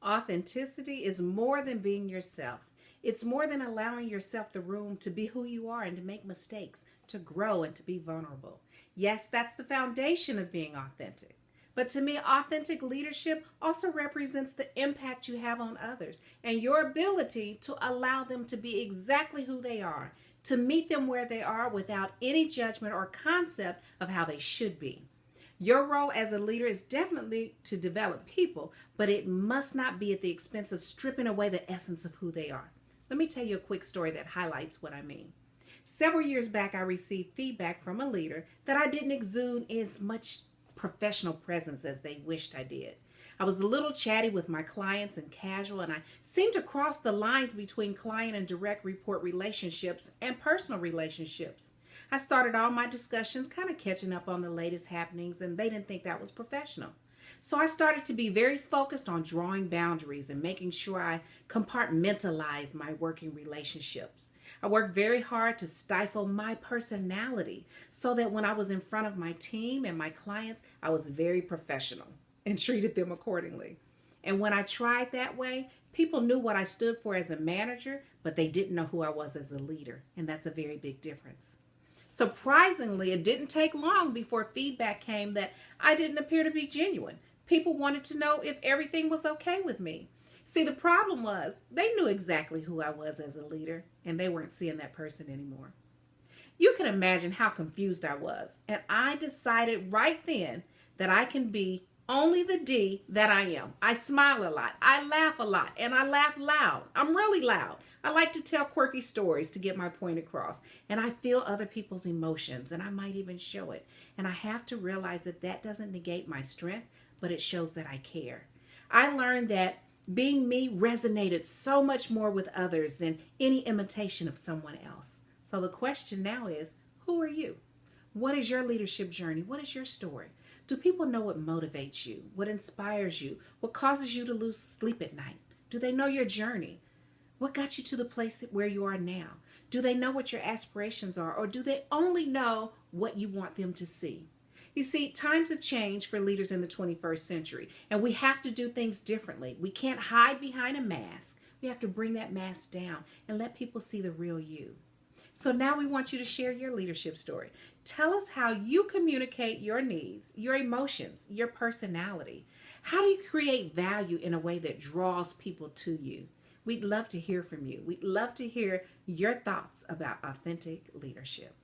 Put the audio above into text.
Authenticity is more than being yourself. It's more than allowing yourself the room to be who you are and to make mistakes, to grow and to be vulnerable. Yes, that's the foundation of being authentic. But to me, authentic leadership also represents the impact you have on others and your ability to allow them to be exactly who they are, to meet them where they are without any judgment or concept of how they should be. Your role as a leader is definitely to develop people, but it must not be at the expense of stripping away the essence of who they are. Let me tell you a quick story that highlights what I mean. Several years back, I received feedback from a leader that I didn't exude as much professional presence as they wished I did. I was a little chatty with my clients and casual, and I seemed to cross the lines between client and direct report relationships and personal relationships. I started all my discussions kind of catching up on the latest happenings, and they didn't think that was professional. So I started to be very focused on drawing boundaries and making sure I compartmentalize my working relationships. I worked very hard to stifle my personality so that when I was in front of my team and my clients, I was very professional and treated them accordingly. And when I tried that way, people knew what I stood for as a manager, but they didn't know who I was as a leader. And that's a very big difference. Surprisingly, it didn't take long before feedback came that I didn't appear to be genuine. People wanted to know if everything was okay with me. See, the problem was they knew exactly who I was as a leader, and they weren't seeing that person anymore. You can imagine how confused I was, and I decided right then that I can be only the D that I am. I smile a lot, I laugh a lot, and I laugh loud. I'm really loud. I like to tell quirky stories to get my point across, and I feel other people's emotions, and I might even show it. And I have to realize that that doesn't negate my strength, but it shows that I care. I learned that being me resonated so much more with others than any imitation of someone else. So the question now is, who are you? What is your leadership journey? What is your story? Do people know what motivates you, what inspires you, what causes you to lose sleep at night? Do they know your journey? What got you to the place where you are now? Do they know what your aspirations are, or do they only know what you want them to see? You see, times have changed for leaders in the 21st century, and we have to do things differently. We can't hide behind a mask. We have to bring that mask down and let people see the real you. So now we want you to share your leadership story. Tell us how you communicate your needs, your emotions, your personality. How do you create value in a way that draws people to you? We'd love to hear from you. We'd love to hear your thoughts about authentic leadership.